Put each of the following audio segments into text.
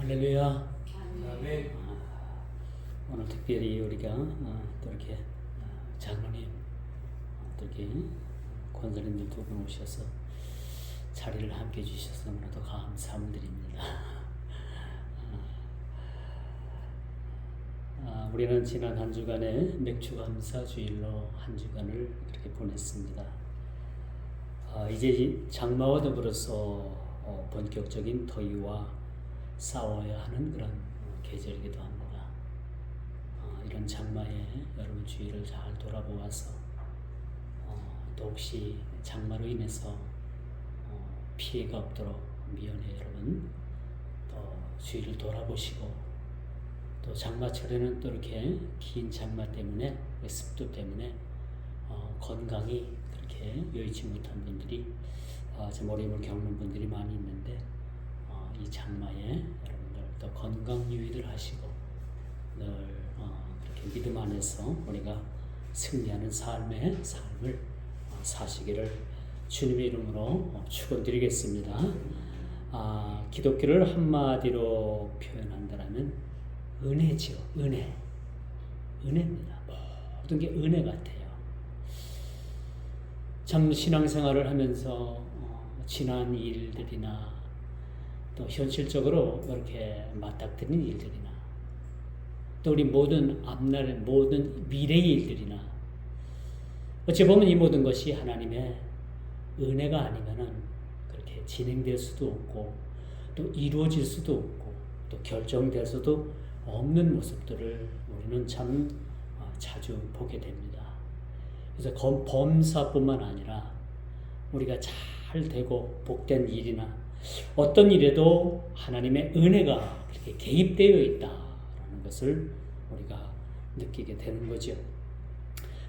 할렐루야. 아멘. 오늘 특별히 우리가 또 이렇게 장로님 또 이렇게 권사님들 두 분 오셔서 자리를 함께 해주셔서 너무나도 감사드립니다. 우리는 지난 한 주간에 맥주감사 주일로 한 주간을 이렇게 보냈습니다. 이제 장마와 더불어서 본격적인 더위와 싸워야 하는 그런 계절이기도 합니다. 이런 장마에 여러분 주위를 잘 돌아보아서 또 혹시 장마로 인해서 피해가 없도록 미연에 여러분 또 주위를 돌아보시고, 또 장마철에는 또 이렇게 긴 장마 때문에 습도 때문에 건강이 그렇게 여의치 못한 분들이 좀 어려움을 겪는 분들이 많이 있는데, 이 장마에 여러분들 또 건강 유의를 하시고 늘 그렇게 믿음 안에서 우리가 승리하는 삶을 사시기를 주님의 이름으로 축원드리겠습니다. 기독교를 한마디로 표현한다면 은혜지요. 은혜입니다. 모든 게 은혜 같아요. 참 신앙생활을 하면서 지난 일들이나 또 현실적으로 이렇게 맞닥뜨리는 일들이나 또 우리 모든 앞날 모든 미래의 일들이나 어찌 보면 이 모든 것이 하나님의 은혜가 아니면은 그렇게 진행될 수도 없고 또 이루어질 수도 없고 또 결정될 수도 없는 모습들을 우리는 참 자주 보게 됩니다. 그래서 범사뿐만 아니라 우리가 잘 되고 복된 일이나 어떤 일에도 하나님의 은혜가 그렇게 개입되어 있다라는 것을 우리가 느끼게 되는 거죠.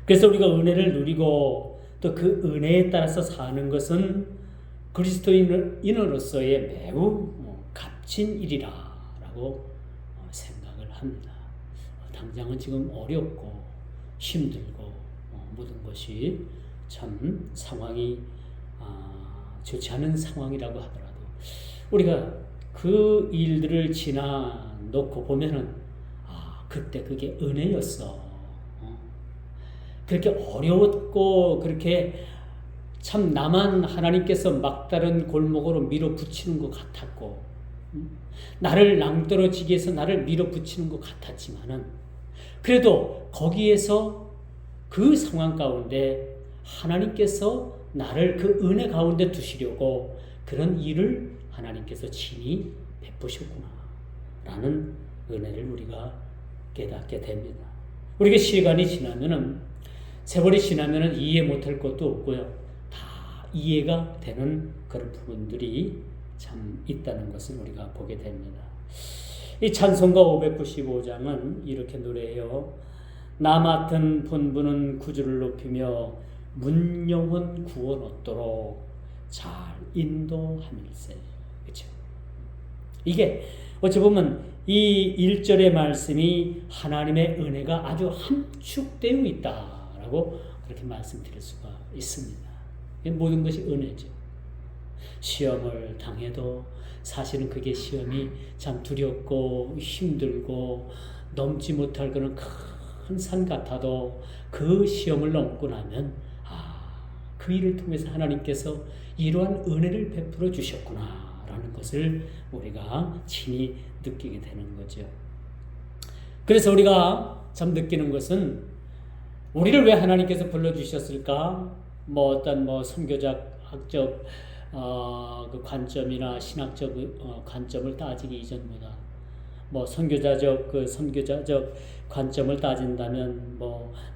그래서 우리가 은혜를 누리고 또 그 은혜에 따라서 사는 것은 그리스도인으로서의 매우 값진 일이라고 생각을 합니다. 당장은 지금 어렵고 힘들고 모든 것이 참 상황이 좋지 않은 상황이라고 하더라도 우리가 그 일들을 지나놓고 보면은 그때 그게 은혜였어. 그렇게 어려웠고 그렇게 참 나만 하나님께서 막다른 골목으로 밀어붙이는 것 같았고 나를 낭떠러지게 해서 나를 밀어붙이는 것 같았지만은 그래도 거기에서 그 상황 가운데 하나님께서 나를 그 은혜 가운데 두시려고 그런 일을 하나님께서 친히 베푸셨구나 라는 은혜를 우리가 깨닫게 됩니다. 우리가 시간이 지나면은 세월이 지나면은 이해 못할 것도 없고요. 다 이해가 되는 그런 부분들이 참 있다는 것을 우리가 보게 됩니다. 이 찬송가 595장은 이렇게 노래해요. 나 맡은 본부는 구주를 높이며 문영원 구원 얻도록 잘 인도함일세. 그렇죠? 이게 어찌 보면 이 1절의 말씀이 하나님의 은혜가 아주 함축되어 있다라고 그렇게 말씀드릴 수가 있습니다. 모든 것이 은혜죠. 시험을 당해도 사실은 그게 시험이 참 두렵고 힘들고 넘지 못할 그런 큰 산 같아도 그 시험을 넘고 나면 그 일을 통해서 하나님께서 이러한 은혜를 베풀어 주셨구나 라는 것을 우리가 친히 느끼게 되는 거죠. 그래서 우리가 참 느끼는 것은 우리를 왜 하나님께서 불러주셨을까? 어떤 선교적 학적 그 관점이나 신학적 관점을 따지기 이전보다 선교자적 관점을 따진다면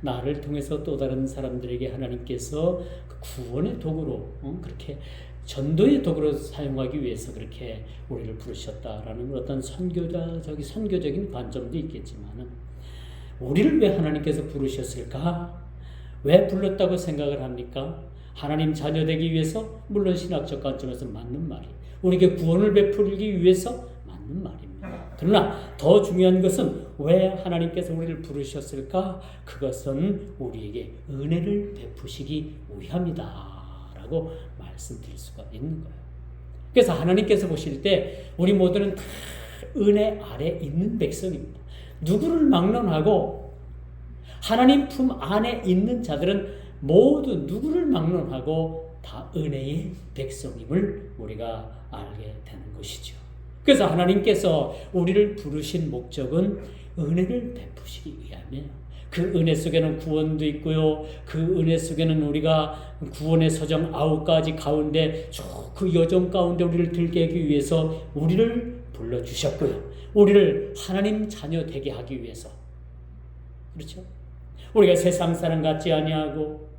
나를 통해서 또 다른 사람들에게 하나님께서 그 구원의 도구로 그렇게 전도의 도구로 사용하기 위해서 그렇게 우리를 부르셨다라는 어떤 선교적인 관점도 있겠지만은 우리를 왜 하나님께서 부르셨을까? 왜 불렀다고 생각을 합니까? 하나님 자녀 되기 위해서, 물론 신학적 관점에서 맞는 말이, 우리에게 구원을 베풀기 위해서 맞는 말입니다. 그러나 더 중요한 것은 왜 하나님께서 우리를 부르셨을까? 그것은 우리에게 은혜를 베푸시기 위함이다 라고 말씀드릴 수가 있는 거예요. 그래서 하나님께서 보실 때 우리 모두는 다 은혜 아래 있는 백성입니다. 누구를 막론하고 하나님 품 안에 있는 자들은 모두 누구를 막론하고 다 은혜의 백성임을 우리가 알게 되는 것이죠. 그래서 하나님께서 우리를 부르신 목적은 은혜를 베푸시기 위함이에요. 그 은혜 속에는 구원도 있고요. 그 은혜 속에는 우리가 구원의 서정 9가지 가운데 그 여정 가운데 우리를 들게 하기 위해서 우리를 불러주셨고요. 우리를 하나님 자녀 되게 하기 위해서. 그렇죠? 우리가 세상 사람 같지 아니하고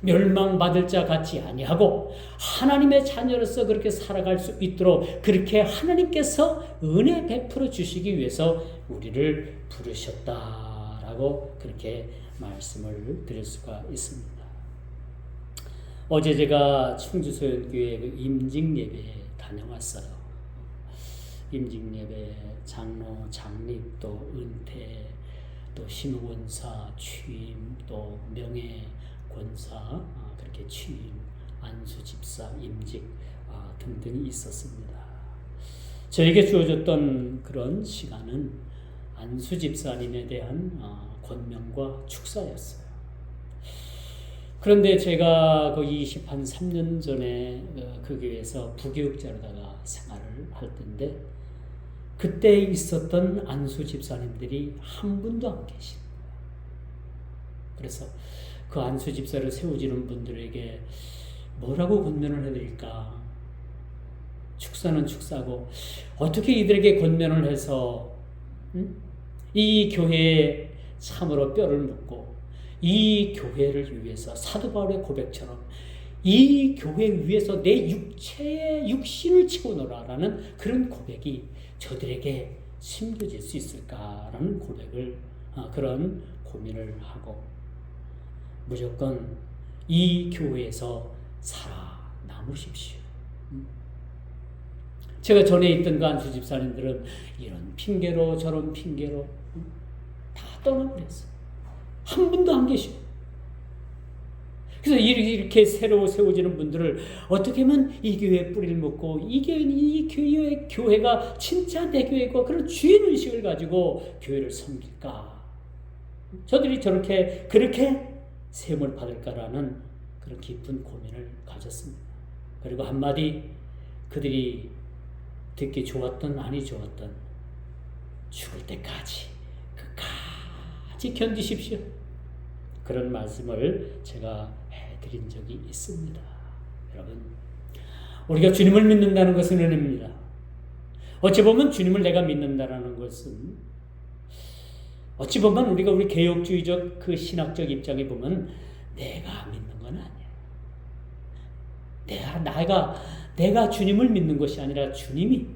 멸망받을 자 같지 아니하고 하나님의 자녀로서 그렇게 살아갈 수 있도록 그렇게 하나님께서 은혜 베풀어 주시기 위해서 우리를 부르셨다라고 그렇게 말씀을 드릴 수가 있습니다. 어제 제가 충주소연교회 그 임직예배에 다녀왔어요. 임직예배 장로, 장립, 또 은퇴, 또 신원사 취임, 또 명예권사 그렇게 취임, 안수집사 임직 등등이 있었습니다. 저에게 주어졌던 그런 시간은 안수집사님에 대한 권명과 축사였어요. 그런데 제가 거의 23년 전에 그 교회에서 부교육자로다가 생활을 할 때인데 그때 있었던 안수 집사님들이 한 분도 안 계신 거예요. 그래서 그 안수 집사를 세우시는 분들에게 뭐라고 권면을 해드릴까? 축사는 축사고 어떻게 이들에게 권면을 해서 이 교회에 참으로 뼈를 묻고 이 교회를 위해서 사도 바울의 고백처럼 이 교회 위해서 내 육체의 육신을 채우노라라는 그런 고백이 저들에게 심겨질 수 있을까라는 고백을 그런 고민을 하고 무조건 이 교회에서 살아남으십시오. 제가 전에 있던 그 안수 집사님들은 이런 핑계로 저런 핑계로 다 떠나버렸어요. 한 분도 안 계시고. 그래서 이렇게 새로 세워지는 분들을 어떻게 하면 이 교회에 뿌리를 먹고 이 교회가 진짜 내 교회고 그런 주인의식을 가지고 교회를 섬길까? 저들이 그렇게 세움을 받을까라는 그런 깊은 고민을 가졌습니다. 그리고 한마디 그들이 듣기 좋았던 아니 좋았던 죽을 때까지 끝까지 견디십시오. 그런 말씀을 제가 해드린 적이 있습니다. 여러분, 우리가 주님을 믿는다는 것은 은혜입니다. 어찌 보면 주님을 내가 믿는다는 것은 어찌 보면 우리 개혁주의적 그 신학적 입장에 보면 내가 믿는 건 아니에요. 내가 주님을 믿는 것이 아니라 주님이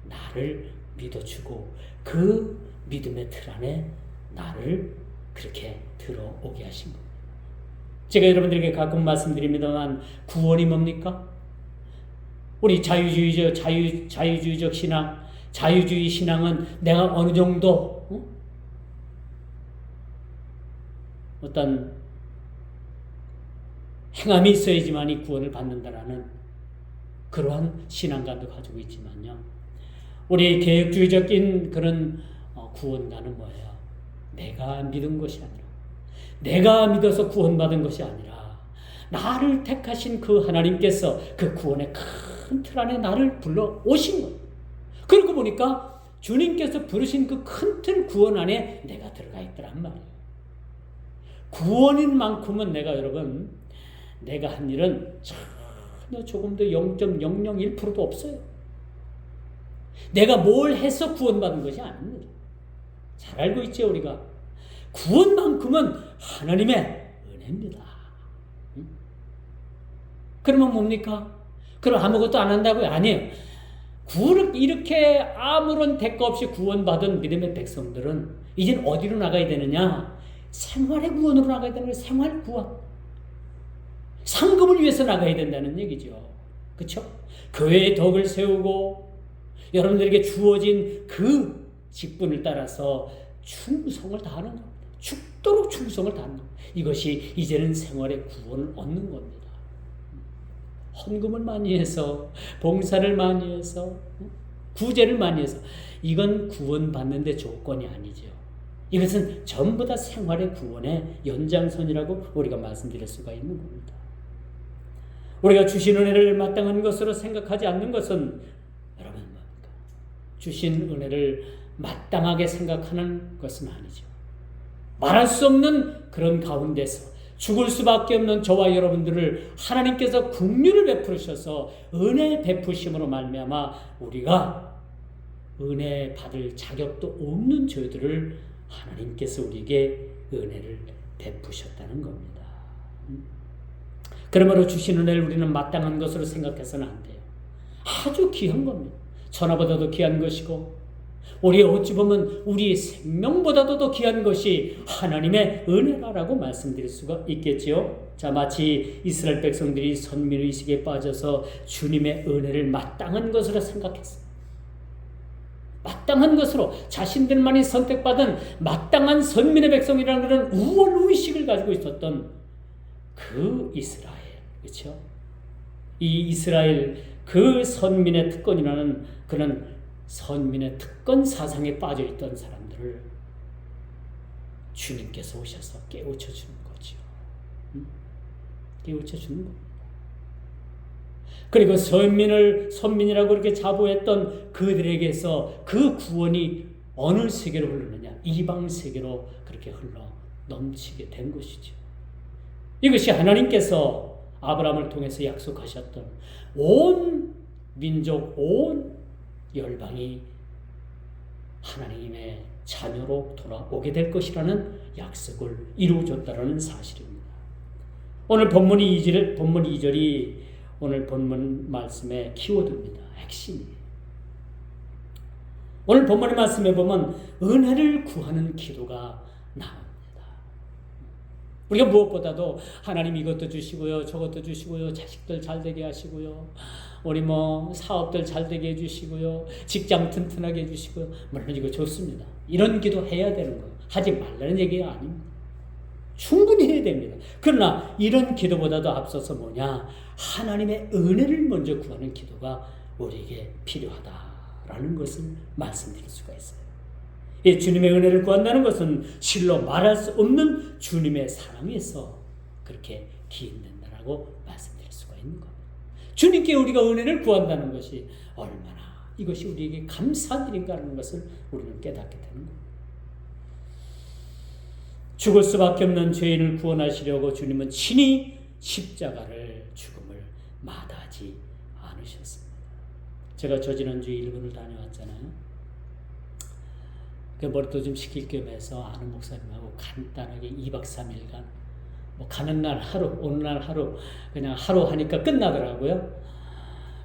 나를 믿어주고 그 믿음의 틀 안에 나를 그렇게 들어오게 하신 겁니다. 제가 여러분들에게 가끔 말씀드립니다만 구원이 뭡니까? 우리 자유주의적 신앙, 자유주의 신앙은 내가 어느 정도 어떤 행함이 있어야지만이 구원을 받는다라는 그러한 신앙관도 가지고 있지만요. 우리 개혁주의적인 그런 구원가는 뭐예요? 내가 믿은 것이 아니라 내가 믿어서 구원받은 것이 아니라 나를 택하신 그 하나님께서 그 구원의 큰 틀 안에 나를 불러 오신 거예요. 그러고 보니까 주님께서 부르신 그 큰 틀 구원 안에 내가 들어가 있더란 말이에요. 구원인 만큼은 내가 한 일은 전혀 조금도 0.001%도 없어요. 내가 뭘 해서 구원받은 것이 아닙니다. 잘 알고 있죠, 우리가. 구원만큼은 하나님의 은혜입니다. 그러면 뭡니까? 그럼 아무것도 안 한다고요? 아니에요. 구원을 이렇게 아무런 대가 없이 구원받은 믿음의 백성들은 이젠 어디로 나가야 되느냐? 생활의 구원으로 나가야 되는 거예요. 생활 구원. 상급을 위해서 나가야 된다는 얘기죠. 그렇죠? 교회의 덕을 세우고 여러분들에게 주어진 그 직분을 따라서 충성을 다하는 겁니다. 죽도록 충성을 다하는 겁니다. 이것이 이제는 생활의 구원을 얻는 겁니다. 헌금을 많이 해서 봉사를 많이 해서 구제를 많이 해서 이건 구원받는데 조건이 아니죠. 이것은 전부 다 생활의 구원의 연장선이라고 우리가 말씀드릴 수가 있는 겁니다. 우리가 주신 은혜를 마땅한 것으로 생각하지 않는 것은 여러분 뭡니까? 주신 은혜를 마땅하게 생각하는 것은 아니죠. 말할 수 없는 그런 가운데서 죽을 수밖에 없는 저와 여러분들을 하나님께서 긍휼을 베푸셔서 은혜 베푸심으로 말미암아 우리가 은혜 받을 자격도 없는 저희들을 하나님께서 우리에게 은혜를 베푸셨다는 겁니다. 그러므로 주신 은혜를 우리는 마땅한 것으로 생각해서는 안 돼요. 아주 귀한 겁니다. 천하보다도 귀한 것이고 우리 어찌 보면 우리 생명보다도 더 귀한 것이 하나님의 은혜라고 말씀드릴 수가 있겠지요. 자, 마치 이스라엘 백성들이 선민의식에 빠져서 주님의 은혜를 마땅한 것으로 생각했어요. 마땅한 것으로 자신들만이 선택받은 마땅한 선민의 백성이라는 그런 우월의식을 가지고 있었던 그 이스라엘, 그렇죠? 이 이스라엘 그 선민의 특권이라는 그런 선민의 특권 사상에 빠져있던 사람들을 주님께서 오셔서 깨우쳐주는 거죠. 깨우쳐주는 겁니다. 그리고 선민이라고 그렇게 자부했던 그들에게서 그 구원이 어느 세계로 흐르느냐? 이방 세계로 그렇게 흘러 넘치게 된 것이죠. 이것이 하나님께서 아브라함을 통해서 약속하셨던 온 민족, 온 열방이 하나님의 자녀로 돌아오게 될 것이라는 약속을 이루어줬다는 사실입니다. 오늘 본문 2절이 오늘 본문 말씀의 키워드입니다. 핵심이에요. 오늘 본문의 말씀에 보면 은혜를 구하는 기도가 나옵니다. 우리가 무엇보다도 하나님 이것도 주시고요, 저것도 주시고요, 자식들 잘 되게 하시고요, 우리 사업들 잘 되게 해주시고요, 직장 튼튼하게 해주시고요. 물론 이거 좋습니다. 이런 기도 해야 되는 거예요. 하지 말라는 얘기가 아닙니다. 충분히 해야 됩니다. 그러나 이런 기도보다도 앞서서 뭐냐? 하나님의 은혜를 먼저 구하는 기도가 우리에게 필요하다라는 것을 말씀드릴 수가 있어요. 이 주님의 은혜를 구한다는 것은 실로 말할 수 없는 주님의 사랑에서 그렇게 기인된다라고 말씀드릴 수가 있는 겁니다. 주님께 우리가 은혜를 구한다는 것이 얼마나 이것이 우리에게 감사한 일인가 하는 것을 우리는 깨닫게 되는 겁니다. 죽을 수밖에 없는 죄인을 구원하시려고 주님은 친히 십자가를 죽음을 마다하지 않으셨습니다. 제가 지난주에 일본을 다녀왔잖아요. 그 머리도 좀 식힐 겸 해서 아는 목사님하고 간단하게 2박 3일간 가는 날 하루, 오는 날 하루, 그냥 하루 하니까 끝나더라고요.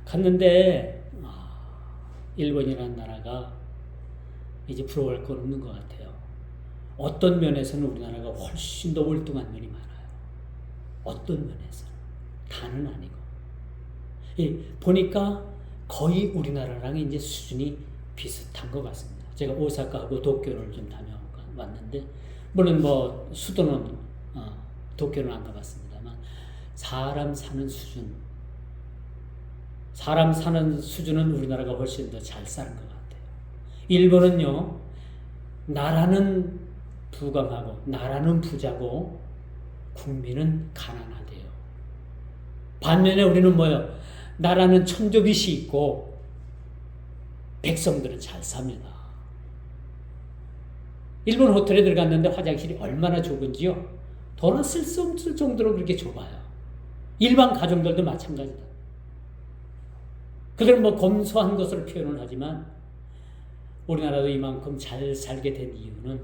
갔는데 일본이라는 나라가 이제 부러워할 건 없는 것 같아요. 어떤 면에서는 우리나라가 훨씬 더 월등한 면이 많아요. 어떤 면에서는. 다는 아니고. 보니까 거의 우리나라랑 이제 수준이 비슷한 것 같습니다. 제가 오사카하고 도쿄를 좀 다녀왔는데, 물론 수도는 도쿄는 안 가봤습니다만, 사람 사는 수준은 우리나라가 훨씬 더 잘 사는 것 같아요. 일본은요, 나라는 부강하고, 나라는 부자고, 국민은 가난하대요. 반면에 우리는 나라는 천조빚이 있고, 백성들은 잘 삽니다. 일본 호텔에 들어갔는데 화장실이 얼마나 좁은지요. 돈을 쓸 수 없을 정도로 그렇게 좁아요. 일반 가정들도 마찬가지다. 그들은 검소한 것으로 표현을 하지만 우리나라도 이만큼 잘 살게 된 이유는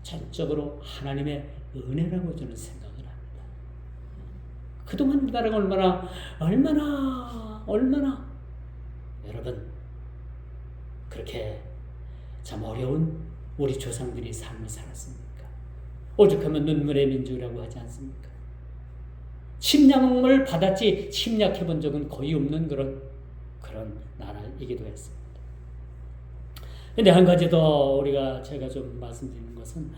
전적으로 하나님의 은혜라고 저는 생각을 합니다. 그동안 우리나라가 얼마나 여러분 그렇게 참 어려운 우리 조상들이 삶을 살았습니까? 오죽하면 눈물의 민족이라고 하지 않습니까? 침략을 받았지 침략해 본 적은 거의 없는 그런 나라이기도 했습니다. 근데 한 가지 더 제가 좀 말씀드리는 것은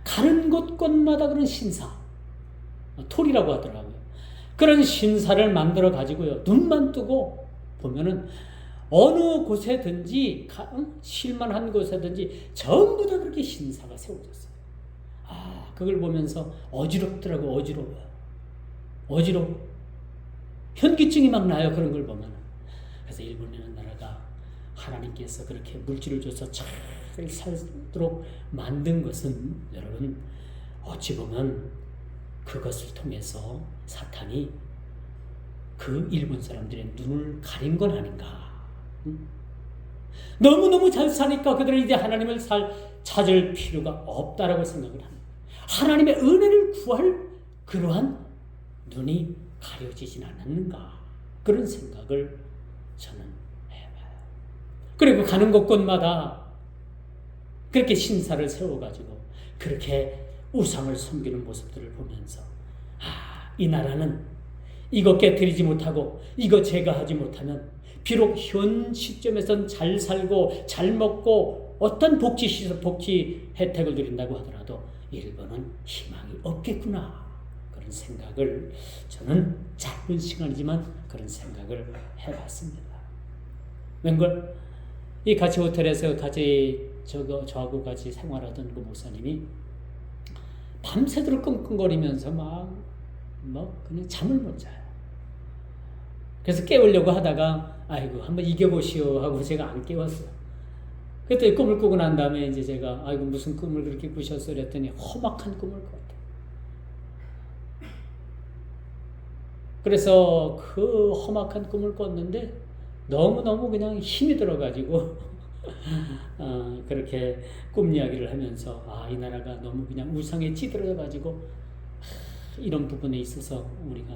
가는 곳곳마다 그런 신사, 톨이라고 하더라고요. 그런 신사를 만들어 가지고요. 눈만 뜨고 보면은 어느 곳에든지 쉴만한 곳에든지 전부 다 그렇게 신사가 세워졌어요. 그걸 보면서 어지럽더라고. 어지러워. 현기증이 막 나요. 그런 걸 보면. 그래서 일본이라는 나라가 하나님께서 그렇게 물질을 줘서 잘 살도록 만든 것은 여러분 어찌 보면 그것을 통해서 사탄이 그 일본 사람들의 눈을 가린 건 아닌가. 너무너무 잘 사니까 그들은 이제 하나님을 찾을 필요가 없다라고 생각을 합니다. 하나님의 은혜를 구할 그러한 눈이 가려지진 않았는가, 그런 생각을 저는 해봐요. 그리고 가는 곳곳마다 그렇게 신사를 세워가지고 그렇게 우상을 섬기는 모습들을 보면서 이 나라는 이거 깨뜨리지 못하고 이거 제거하지 못하면 비록 현 시점에선 잘 살고 잘 먹고 어떤 복지 혜택을 누린다고 하더라도 일본은 희망이 없겠구나, 그런 생각을 저는 짧은 시간이지만 그런 생각을 해봤습니다. 웬걸 이 같이 호텔에서 같이 저하고 같이 생활하던 그 목사님이 밤새도록 끙끙거리면서 막 그냥 잠을 못 자요. 그래서 깨우려고 하다가 아이고 한번 이겨보시오 하고 제가 안 깨웠어요. 그때 꿈을 꾸고 난 다음에 이제 제가 아이고 무슨 꿈을 그렇게 꾸셨어 그랬더니 험악한 꿈을 꿨대. 그래서 그 험악한 꿈을 꿨는데 너무너무 그냥 힘이 들어가지고 그렇게 꿈 이야기를 하면서 이 나라가 너무 그냥 우상에 찌들어가지고 이런 부분에 있어서 우리가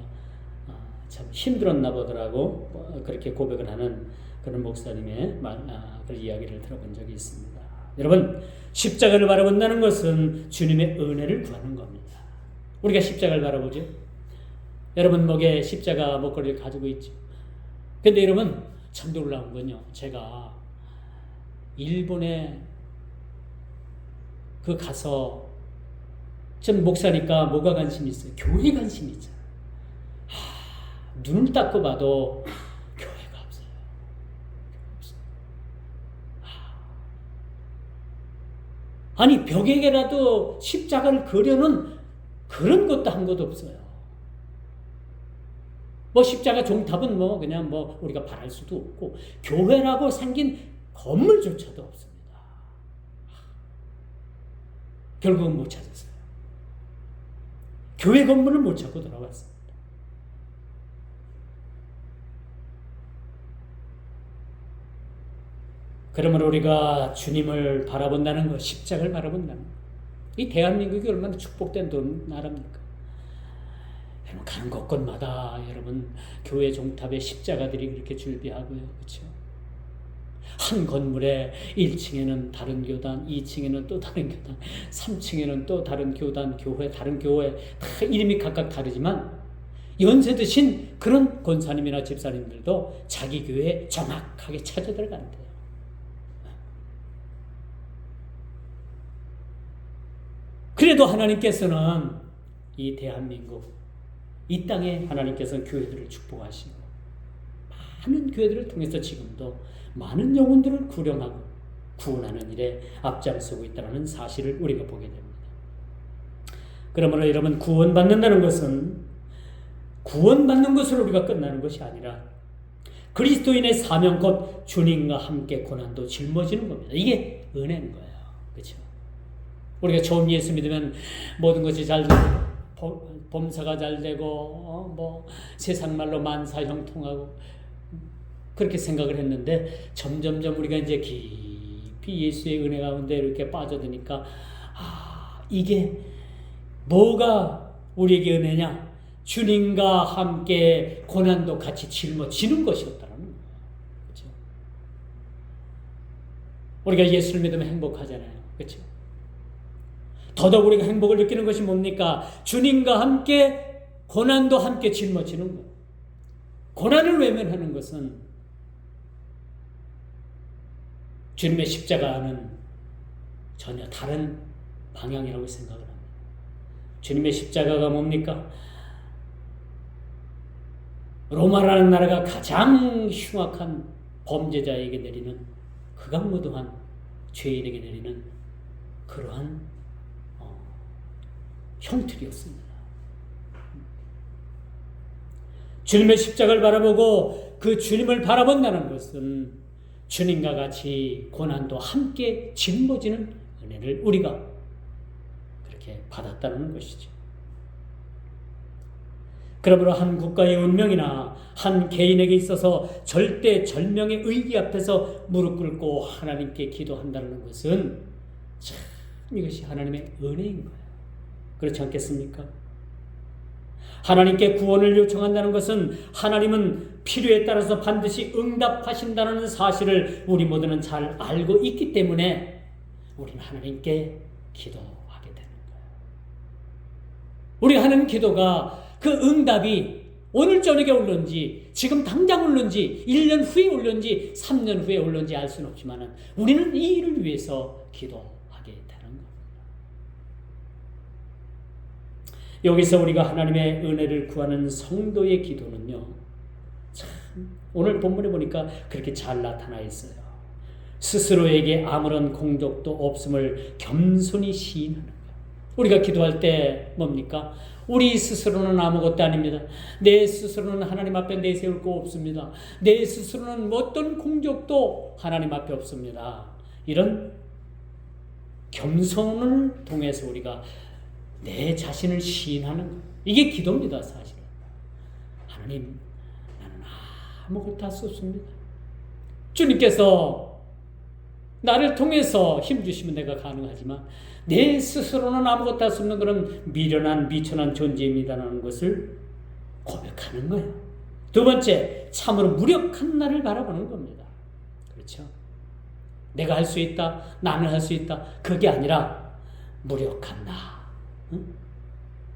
참 힘들었나 보더라고, 그렇게 고백을 하는 그런 목사님의 그런 이야기를 들어본 적이 있습니다. 여러분, 십자가를 바라본다는 것은 주님의 은혜를 구하는 겁니다. 우리가 십자가를 바라보죠. 여러분 목에 십자가 목걸이를 가지고 있죠. 근데 여러분 참 놀라운 건요, 제가 일본에 가서 전 목사니까 뭐가 관심이 있어요? 교회 관심이 있잖아요. 눈을 닦고 봐도 교회가 없어요. 아니 벽에라도 십자가를 그려놓은 그런 것도 한 것도 없어요. 십자가 종탑은 그냥 우리가 바랄 수도 없고 교회라고 생긴 건물조차도 없습니다. 결국은 못 찾았어요. 교회 건물을 못 찾고 돌아왔습니다. 그러므로 우리가 주님을 바라본다는 것, 십자가를 바라본다는 것, 이 대한민국이 얼마나 축복된 나라입니까? 여러분 가는 곳곳마다 여러분 교회 종탑에 십자가들이 그렇게 줄비하고요, 그렇죠? 한 건물에 1층에는 다른 교단, 2층에는 또 다른 교단, 3층에는 또 다른 교단, 다른 교회 다 이름이 각각 다르지만 연세 드신 그런 권사님이나 집사님들도 자기 교회에 정확하게 찾아 들어간대요. 그래도 하나님께서는 이 대한민국, 이 땅에 하나님께서는 교회들을 축복하시고 많은 교회들을 통해서 지금도 많은 영혼들을 구령하고 구원하는 일에 앞장서고 있다는 사실을 우리가 보게 됩니다. 그러므로 여러분 구원받는다는 것은 구원받는 것으로 우리가 끝나는 것이 아니라 그리스도인의 사명 곧 주님과 함께 고난도 짊어지는 겁니다. 이게 은혜인 거예요. 그렇죠? 우리가 처음 예수 믿으면 모든 것이 잘 되고 범사가 잘 되고 세상 말로 만사형통하고 그렇게 생각을 했는데 점점점 우리가 이제 깊이 예수의 은혜 가운데 이렇게 빠져드니까 이게 뭐가 우리에게 은혜냐? 주님과 함께 고난도 같이 짊어지는 것이었다는 거예요. 그렇죠? 우리가 예수를 믿으면 행복하잖아요. 그렇죠? 더더욱 우리가 행복을 느끼는 것이 뭡니까? 주님과 함께 고난도 함께 짊어지는 거예요. 고난을 외면하는 것은 주님의 십자가는 전혀 다른 방향이라고 생각을 합니다. 주님의 십자가가 뭡니까? 로마라는 나라가 가장 흉악한 범죄자에게 내리는 극악무도한 죄인에게 내리는 그러한 형틀이었습니다. 주님의 십자가를 바라보고 그 주님을 바라본다는 것은 주님과 같이 고난도 함께 짊어지는 은혜를 우리가 그렇게 받았다는 것이죠. 그러므로 한 국가의 운명이나 한 개인에게 있어서 절대 절명의 의기 앞에서 무릎 꿇고 하나님께 기도한다는 것은 참 이것이 하나님의 은혜인 거예요. 그렇지 않겠습니까? 하나님께 구원을 요청한다는 것은 하나님은 필요에 따라서 반드시 응답하신다는 사실을 우리 모두는 잘 알고 있기 때문에 우리는 하나님께 기도하게 되는 거예요. 우리가 하는 기도가 그 응답이 오늘 저녁에 올는지 지금 당장 올는지 1년 후에 올는지 3년 후에 올는지 알 수는 없지만 우리는 이 일을 위해서 기도하게 되는 겁니다. 여기서 우리가 하나님의 은혜를 구하는 성도의 기도는요, 참 오늘 본문에 보니까 그렇게 잘 나타나 있어요. 스스로에게 아무런 공적도 없음을 겸손히 시인하는 거예요. 우리가 기도할 때 뭡니까? 우리 스스로는 아무것도 아닙니다. 내 스스로는 하나님 앞에 내세울 거 없습니다. 내 스스로는 어떤 공적도 하나님 앞에 없습니다. 이런 겸손을 통해서 우리가 내 자신을 시인하는 것. 이게 기도입니다, 사실은. 하나님, 나는 아무것도 할 수 없습니다. 주님께서 나를 통해서 힘주시면 내가 가능하지만 내 스스로는 아무것도 할 수 없는 그런 미련한 미천한 존재입니다라는 것을 고백하는 거예요. 두 번째, 참으로 무력한 나를 바라보는 겁니다. 그렇죠? 내가 할 수 있다, 나는 할 수 있다, 그게 아니라 무력한 나,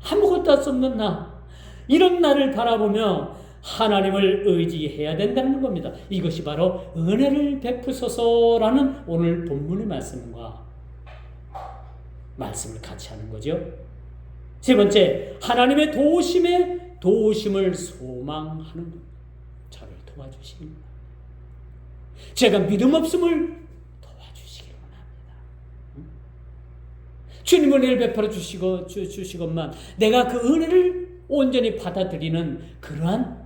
아무것도 할 수 없는 나, 이런 나를 바라보며 하나님을 의지해야 된다는 겁니다. 이것이 바로 은혜를 베푸소서라는 오늘 본문의 말씀을 같이 하는 거죠. 세 번째, 하나님의 도우심을 소망하는 것. 저를 도와주시는 것. 제가 믿음 없음을 도와주시길 원합니다. 주님 은혜를 베풀어 주시건만 내가 그 은혜를 온전히 받아들이는 그러한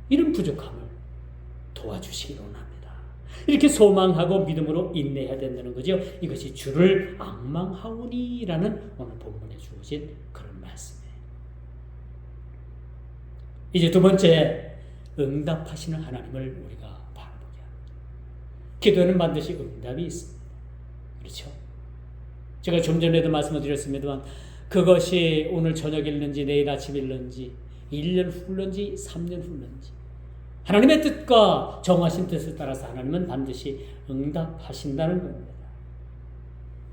이런 부족함을 도와주시기 원합니다. 이렇게 소망하고 믿음으로 인내해야 된다는 거죠. 이것이 주를 앙망하오니라는 오늘 본문에 주어진 그런 말씀이에요. 이제 두 번째, 응답하시는 하나님을 우리가 바라보게 합니다. 기도에는 반드시 응답이 있습니다. 그렇죠? 제가 좀 전에도 말씀을 드렸습니다만 그것이 오늘 저녁일는지 내일 아침일는지 1년 후일는지 3년 후일는지 하나님의 뜻과 정하신 뜻에 따라서 하나님은 반드시 응답하신다는 겁니다.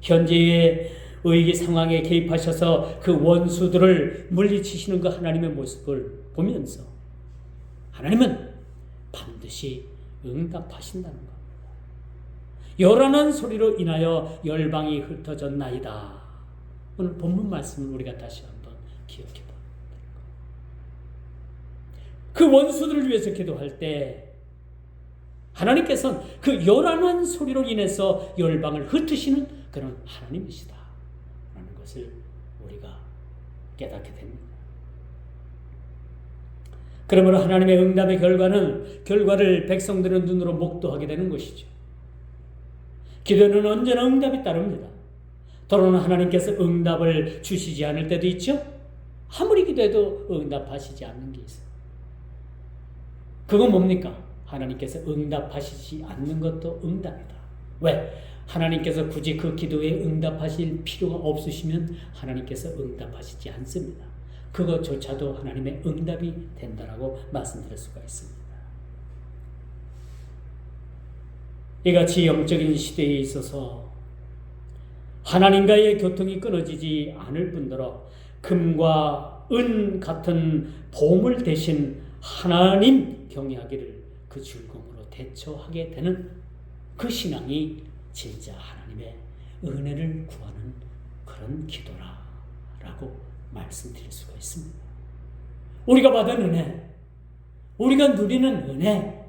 현재의 위기 상황에 개입하셔서 그 원수들을 물리치시는 그 하나님의 모습을 보면서 하나님은 반드시 응답하신다는 겁니다. 요란한 소리로 인하여 열방이 흩어졌나이다. 오늘 본문 말씀을 우리가 다시 한번 기억해 봅니다. 그 원수들을 위해서 기도할 때 하나님께서는 그 요란한 소리로 인해서 열방을 흩으시는 그런 하나님이시다 라는 것을 우리가 깨닫게 됩니다. 그러므로 하나님의 응답의 결과를 백성들은 눈으로 목도하게 되는 것이죠. 기도는 언제나 응답이 따릅니다. 때로는 하나님께서 응답을 주시지 않을 때도 있죠. 아무리 기도해도 응답하시지 않는 게 있어요. 그건 뭡니까? 하나님께서 응답하시지 않는 것도 응답이다. 왜? 하나님께서 굳이 그 기도에 응답하실 필요가 없으시면 하나님께서 응답하시지 않습니다. 그것조차도 하나님의 응답이 된다라고 말씀드릴 수가 있습니다. 이같이 영적인 시대에 있어서 하나님과의 교통이 끊어지지 않을 뿐더러 금과 은 같은 보물 대신 하나님 경외하기를 그 즐거움으로 대처하게 되는 그 신앙이 진짜 하나님의 은혜를 구하는 그런 기도라라고 말씀드릴 수가 있습니다. 우리가 받은 은혜, 우리가 누리는 은혜,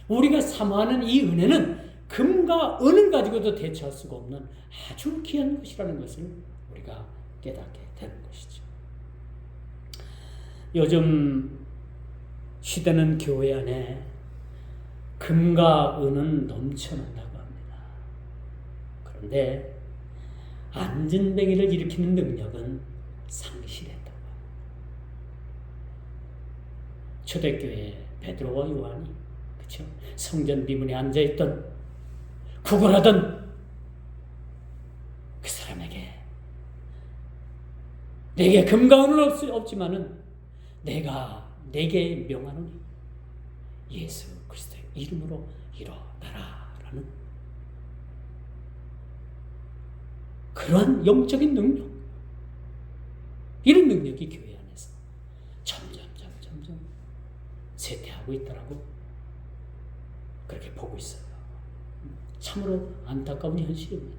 우리가 사모하는 이 은혜는 금과 은을 가지고도 대체할 수가 없는 아주 귀한 것이라는 것을 우리가 깨닫게 되는 것이죠. 요즘 시대는 교회 안에 금과 은은 넘쳐난다고 합니다. 그런데 안진뱅이를 일으키는 능력은 상실했다고 합니다. 초대교회 베드로와 요한이 그렇죠? 성전 비문에 앉아있던 구걸하던 그 사람에게 내게 금과 은은 없지만은 내게 명하노니 예수 그리스도의 이름으로 일어나라 라는 그러한 영적인 능력, 이런 능력이 교회 안에서 점점 쇠퇴하고 있더라고 그렇게 보고 있어요. 참으로 안타까운 현실입니다.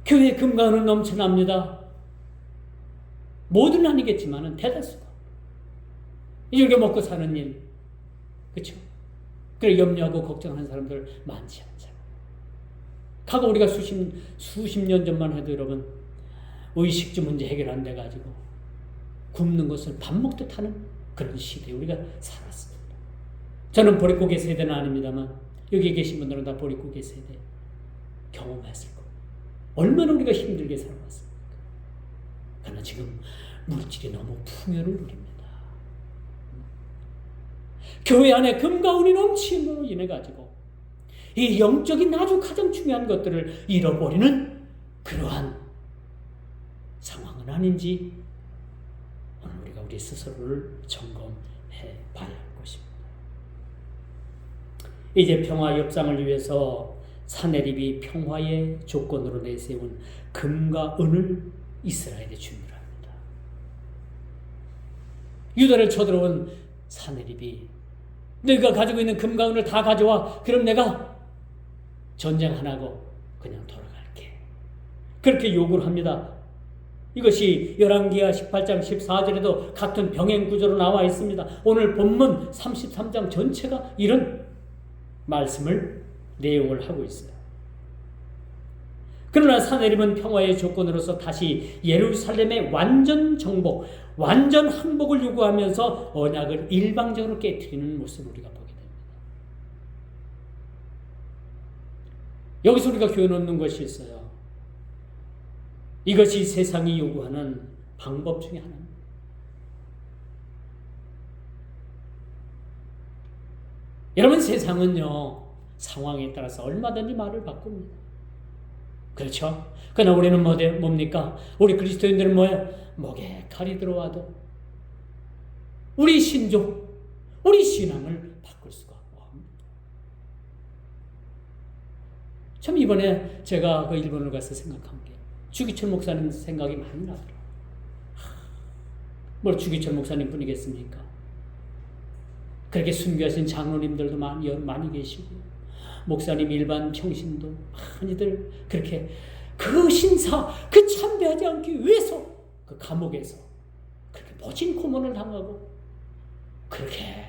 교회에 금과 은은 넘쳐납니다. 모두는 아니겠지만 대다수가 이렇게 먹고 사는 일, 그렇죠? 그래 염려하고 걱정하는 사람들 많지 않잖아요. 과거 우리가 수십 년 전만 해도 여러분 의식주 문제 해결 안 돼가지고 굶는 것을 밥 먹듯 하는 그런 시대에 우리가 살았습니다. 저는 보릿고개 세대는 아닙니다만 여기 계신 분들은 다 보릿고개 세대 경험했을 거예요. 얼마나 우리가 힘들게 살아왔습니까? 그러나 지금 물질이 너무 풍요를 누립니다. 교회 안에 금과 은이 넘침으로 인해 가지고 이 영적인 아주 가장 중요한 것들을 잃어버리는 그러한 상황은 아닌지 오늘 우리가 우리 스스로를 점검해 봐야 할 것입니다. 이제 평화 협상을 위해서 사내립이 평화의 조건으로 내세운 금과 은을 이스라엘에 준비합니다. 유다를 쳐들어온 사내립이 너희가 가지고 있는 금과 은을 다 가져와. 그럼 내가 전쟁 안 하고 그냥 돌아갈게. 그렇게 요구를 합니다. 이것이 열왕기하 18장 14절에도 같은 병행 구조로 나와 있습니다. 오늘 본문 33장 전체가 이런 말씀을 내용을 하고 있어요. 그러나 사내립은 평화의 조건으로서 다시 예루살렘의 완전 정복, 완전 항복을 요구하면서 언약을 일방적으로 깨트리는 모습을 우리가 보게 됩니다. 여기서 우리가 교훈 얻는 것이 있어요. 이것이 세상이 요구하는 방법 중에 하나입니다. 여러분, 세상은요 상황에 따라서 얼마든지 말을 바꿉니다. 그렇죠? 그러나 우리는 뭡니까? 우리 그리스도인들은 뭐예요? 목에 칼이 들어와도 우리 신조, 우리 신앙을 바꿀 수가 없습니다. 참 이번에 제가 그 일본을 가서 생각한 게 주기철 목사님 생각이 많이 나더라고요. 뭘 주기철 목사님 뿐이겠습니까? 그렇게 순교하신 장로님들도 많이 계시고 목사님 일반 평신도 많이들 그렇게 그 신사 그 참배하지 않기 위해서 그 감옥에서 그렇게 모진 고문을 당하고 그렇게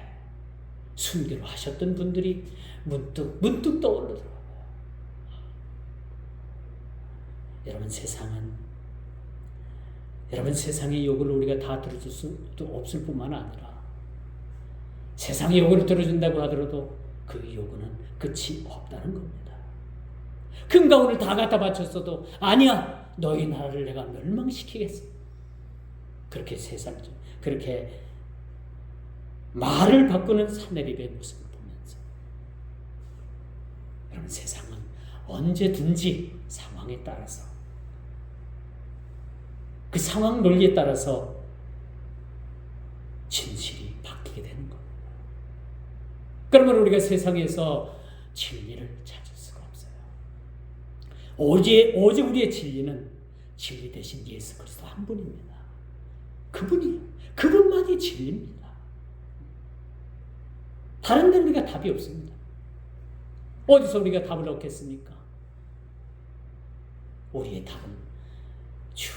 순교를 하셨던 분들이 문득 떠오르더라고요. 여러분, 세상의 요구를 우리가 다 들어줄 수도 없을 뿐만 아니라 세상의 요구를 들어준다고 하더라도 그 요구는 끝이 없다는 겁니다. 금과 은을 다 갖다 바쳤어도 아니야, 너희 나라를 내가 멸망시키겠어. 그렇게 그렇게 말을 바꾸는 사내립의 모습을 보면서 여러분, 세상은 언제든지 상황에 따라서 그 상황 논리에 따라서 진실이 바뀌게 되는 겁니다. 그러면 우리가 세상에서 진리를 찾을 수가 없어요. 오직 우리의 진리는 진리 대신 예수 그리스도 한 분입니다. 그분만이 진리입니다. 다른 데는 우리가 답이 없습니다. 어디서 우리가 답을 얻겠습니까? 우리의 답은 주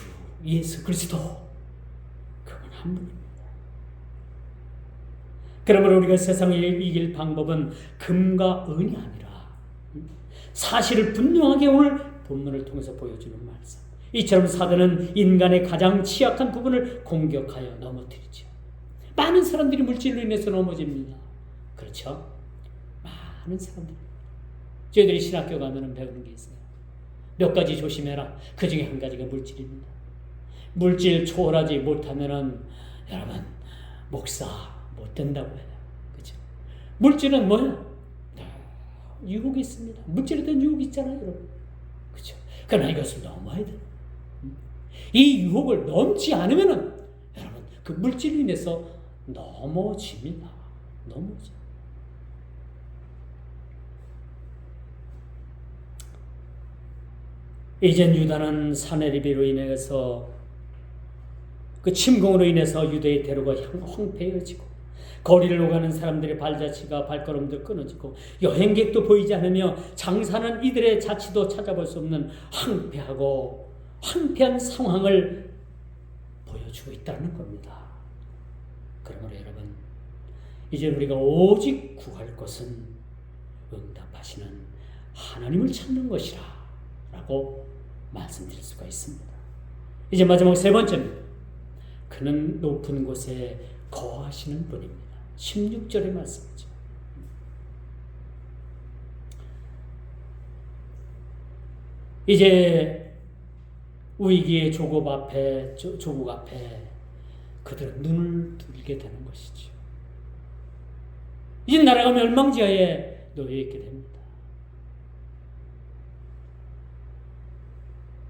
예수 그리스도, 한 분입니다. 그러므로 우리가 세상을 이길 방법은 금과 은이 아니라 사실을 분명하게 오늘 본문을 통해서 보여주는 말씀. 이처럼 사단은 인간의 가장 취약한 부분을 공격하여 넘어뜨리죠. 많은 사람들이 물질로 인해서 넘어집니다. 그렇죠? 많은 사람들. 저희들이 신학교 가면 배우는 게 있어요. 몇 가지 조심해라. 그 중에 한 가지가 물질입니다. 물질 초월하지 못하면은 여러분 목사 못 된다고 해요. 그렇죠? 물질은 뭐예요? 유혹이 있습니다. 물질에 대한 유혹이 있잖아요, 여러분. 그렇죠? 그러나 이것을 넘어야 돼요. 이 유혹을 넘지 않으면은 여러분 그 물질로 인해서 넘어집니다. 넘어져. 이젠 유다는 사내립으로 인해서 그 침공으로 인해서 유대의 대로가 황폐해지고 거리를 오가는 사람들의 발자취가 발걸음도 끊어지고 여행객도 보이지 않으며 장사는 이들의 자취도 찾아볼 수 없는 황폐하고 황폐한 상황을 보여주고 있다는 겁니다. 그러므로 여러분 이제 우리가 오직 구할 것은 응답하시는 하나님을 찾는 것이라 라고 말씀드릴 수가 있습니다. 이제 마지막 세 번째입니다. 그는 높은 곳에 거하시는 분입니다. 16절의 말씀이죠. 이제 위기의 조국 앞에 그들은 눈을 들게 되는 것이죠. 이제 나라가 멸망지하에 놓여 있게 됩니다.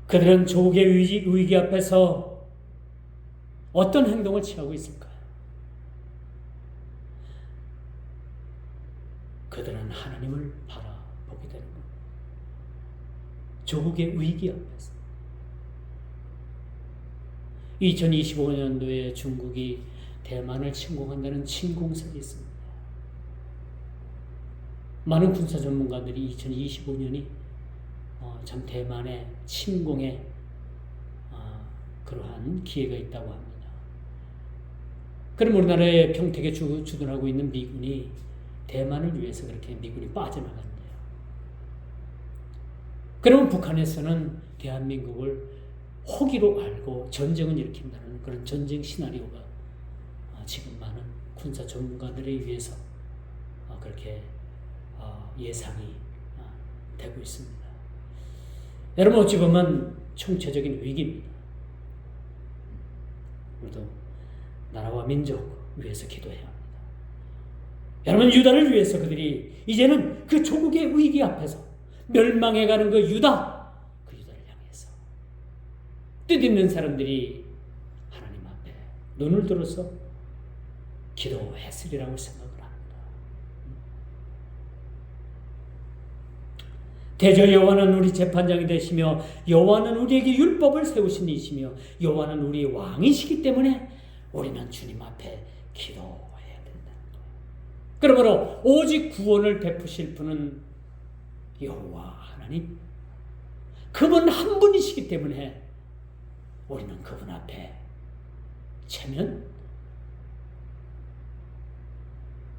그들은 조국의 위기 앞에서 어떤 행동을 취하고 있을까요? 그들은 하나님을 바라보게 되는 겁니다. 조국의 위기 앞에서 2025년도에 중국이 대만을 침공한다는 침공설이 있습니다. 많은 군사 전문가들이 2025년이 참 대만의 침공에 그러한 기회가 있다고 합니다. 그럼 우리나라의 평택에 주둔하고 있는 미군이 대만을 위해서 그렇게 미군이 빠져나간대요. 그러면 북한에서는 대한민국을 호기로 알고 전쟁을 일으킨다는 그런 전쟁 시나리오가 지금 많은 군사 전문가들에 의해서 그렇게 예상이 되고 있습니다. 여러분 어찌 보면 총체적인 위기입니다. 우리도 나라와 민족 위해서 기도해야 합니다. 여러분 유다를 위해서 그들이 이제는 그 조국의 위기 앞에서 멸망해가는 그 유다를 향해서 뜻있는 사람들이 하나님 앞에 눈을 들어서 기도했으리라고 생각을 합니다. 대저 여호와는 우리 재판장이 되시며 여호와는 우리에게 율법을 세우신 이시며 여호와는 우리의 왕이시기 때문에 우리는 주님 앞에 기도해야 된다는 거예요. 그러므로 오직 구원을 베푸실 분은 여호와 하나님, 그분 한 분이시기 때문에 우리는 그분 앞에 체면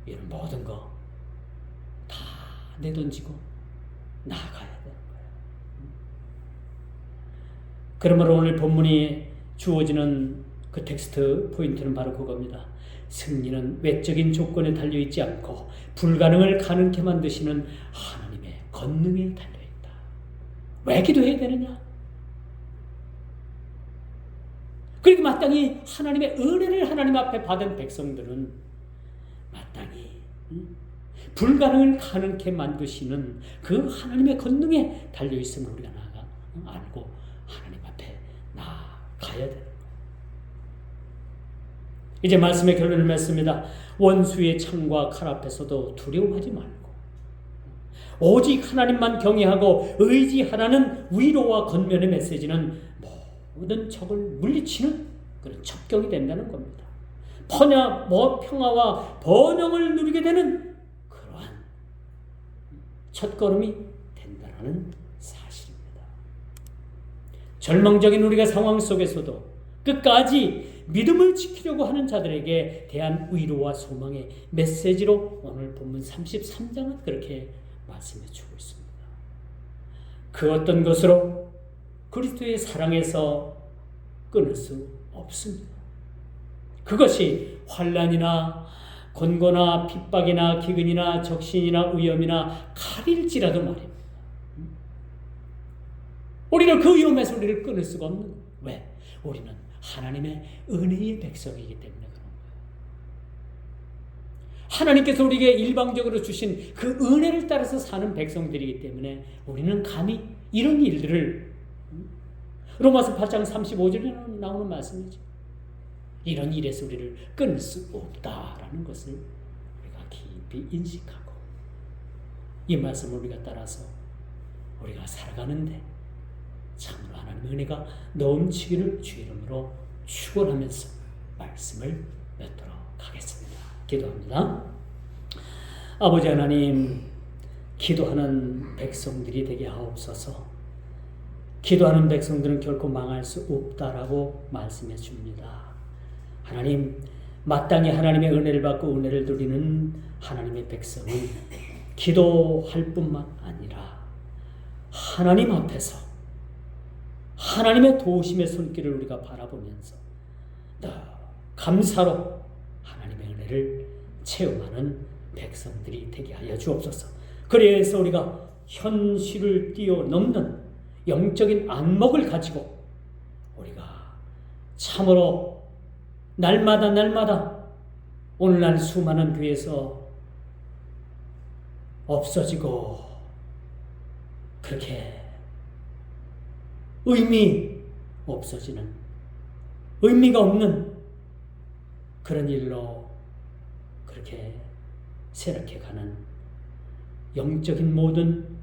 이런 모든 거 다 내던지고 나아가야 되는 거예요. 그러므로 오늘 본문이 주어지는 그 텍스트 포인트는 바로 그겁니다. 승리는 외적인 조건에 달려있지 않고 불가능을 가능케 만드시는 하나님의 권능에 달려있다. 왜 기도해야 되느냐? 그리고 마땅히 하나님의 은혜를 하나님 앞에 받은 백성들은 마땅히 불가능을 가능케 만드시는 그 하나님의 권능에 달려있음을 우리가 알고 하나님 앞에 나아가야 되는 거예요. 이제 말씀의 결론을 맺습니다. 원수의 창과 칼 앞에서도 두려워하지 말고 오직 하나님만 경외하고 의지하라는 위로와 권면의 메시지는 모든 적을 물리치는 그런 첩경이 된다는 겁니다. 평화와 번영을 누리게 되는 그러한 첫걸음이 된다는 사실입니다. 절망적인 우리가 상황 속에서도 끝까지 믿음을 지키려고 하는 자들에게 대한 위로와 소망의 메시지로 오늘 본문 33장은 그렇게 말씀해 주고 있습니다. 그 어떤 것으로 그리스도의 사랑에서 끊을 수 없습니다. 그것이 환난이나 권고나 핍박이나 기근이나 적신이나 위험이나 칼일지라도 말입니다. 우리는 그 위험에서 우리를 끊을 수가 없는 거예요. 왜? 우리는 하나님의 은혜의 백성이기 때문에 그런 거예요. 하나님께서 우리에게 일방적으로 주신 그 은혜를 따라서 사는 백성들이기 때문에 우리는 감히 이런 일들을, 로마서 8장 35절에 나오는 말씀이죠. 이런 일에서 우리를 끊을 수 없다라는 것을 우리가 깊이 인식하고 이 말씀을 우리가 따라서 우리가 살아가는데 참으로 하나님의 은혜가 넘치기를 주 이름으로 축원하면서 말씀을 맺도록 하겠습니다. 기도합니다. 아버지 하나님, 기도하는 백성들이 되게 하옵소서. 기도하는 백성들은 결코 망할 수 없다라고 말씀해 줍니다. 하나님, 마땅히 하나님의 은혜를 받고 은혜를 누리는 하나님의 백성은 기도할 뿐만 아니라 하나님 앞에서 하나님의 도우심의 손길을 우리가 바라보면서 감사로 하나님의 은혜를 체험하는 백성들이 되게 하여 주옵소서. 그래서 우리가 현실을 뛰어넘는 영적인 안목을 가지고 우리가 참으로 날마다 오늘날 수많은 교회에서 없어지고 그렇게 없어지는 의미가 없는 그런 일로 그렇게 쇠락해가는 영적인 모든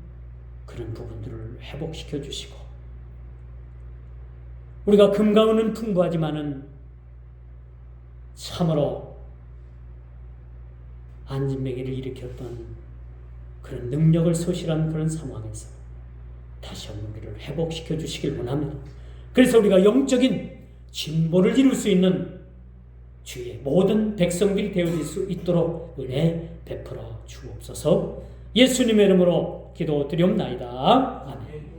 그런 부분들을 회복시켜 주시고, 우리가 금과 은은 풍부하지만은 참으로 안진뱅이를 일으켰던 그런 능력을 소실한 그런 상황에서 다시 한번 우리를 회복시켜 주시길 원합니다. 그래서 우리가 영적인 진보를 이룰 수 있는 주의 모든 백성들이 되어질 수 있도록 은혜 베풀어 주옵소서. 예수님의 이름으로 기도드리옵나이다. 아멘.